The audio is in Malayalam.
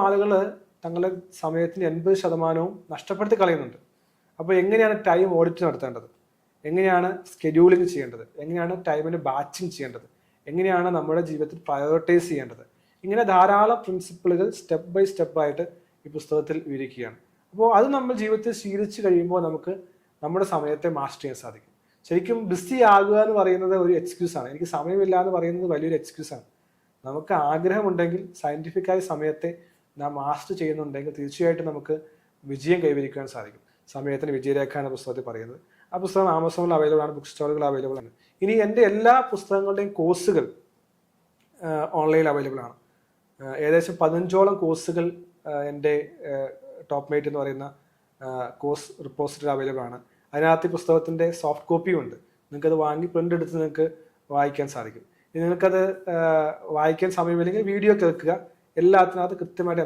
ആളുകൾ തങ്ങളുടെ സമയത്തിന് 80% നഷ്ടപ്പെടുത്തി കളയുന്നുണ്ട്. അപ്പോൾ എങ്ങനെയാണ് ടൈം ഓഡിറ്റ് നടത്തേണ്ടത്, എങ്ങനെയാണ് സ്കെഡ്യൂളിംഗ് ചെയ്യേണ്ടത്, എങ്ങനെയാണ് ടൈമിന് ബാച്ചിങ് ചെയ്യേണ്ടത്, എങ്ങനെയാണ് നമ്മുടെ ജീവിതത്തിൽ പ്രയോറിറ്റൈസ് ചെയ്യേണ്ടത്, ഇങ്ങനെ ധാരാളം പ്രിൻസിപ്പിളുകൾ സ്റ്റെപ്പ് ബൈ സ്റ്റെപ്പായിട്ട് ഈ പുസ്തകത്തിൽ വിവരിക്കുകയാണ്. അപ്പോൾ അത് നമ്മൾ ജീവിതത്തിൽ ശീലിച്ച് കഴിയുമ്പോൾ നമുക്ക് നമ്മുടെ സമയത്തെ മാസ്റ്റർ ചെയ്യാൻ സാധിക്കും. ശരിക്കും ബിസി ആകുക എന്ന് പറയുന്നത് ഒരു എക്സ്ക്യൂസാണ്. എനിക്ക് സമയമില്ല എന്ന് പറയുന്നത് വലിയൊരു എക്സ്ക്യൂസാണ്. നമുക്ക് ആഗ്രഹമുണ്ടെങ്കിൽ സയൻറ്റിഫിക്കായ സമയത്തെ നാം മാസ്റ്റർ ചെയ്യുന്നുണ്ടെങ്കിൽ തീർച്ചയായിട്ടും നമുക്ക് വിജയം കൈവരിക്കാൻ സാധിക്കും. സമയത്തിന് വിജയരേഖ എന്ന പുസ്തകത്തിൽ പറയുന്നത്. ആ പുസ്തകം ആമസോണിൽ അവൈലബിൾ ആണ്, ബുക്ക് സ്റ്റോറുകൾ അവൈലബിൾ ആണ്. ഇനി എൻ്റെ എല്ലാ പുസ്തകങ്ങളുടെയും കോഴ്സുകൾ ഓൺലൈനിൽ അവൈലബിൾ ആണ്. ഏകദേശം 15ഓളം കോഴ്സുകൾ എൻ്റെ ടോപ്പ് മേറ്റ് എന്ന് പറയുന്ന കോഴ്സ് റിപ്പോസിറ്ററി അവൈലബിൾ ആണ്. അതിനകത്ത് ഈ പുസ്തകത്തിൻ്റെ സോഫ്റ്റ് കോപ്പിയും ഉണ്ട്. നിങ്ങൾക്കത് വാങ്ങി പ്രിൻ്റ് എടുത്ത് നിങ്ങൾക്ക് വായിക്കാൻ സാധിക്കും. ഇനി നിങ്ങൾക്കത് വായിക്കാൻ സമയമില്ലെങ്കിൽ വീഡിയോ കേൾക്കുക. എല്ലാത്തിനകത്ത് കൃത്യമായിട്ട്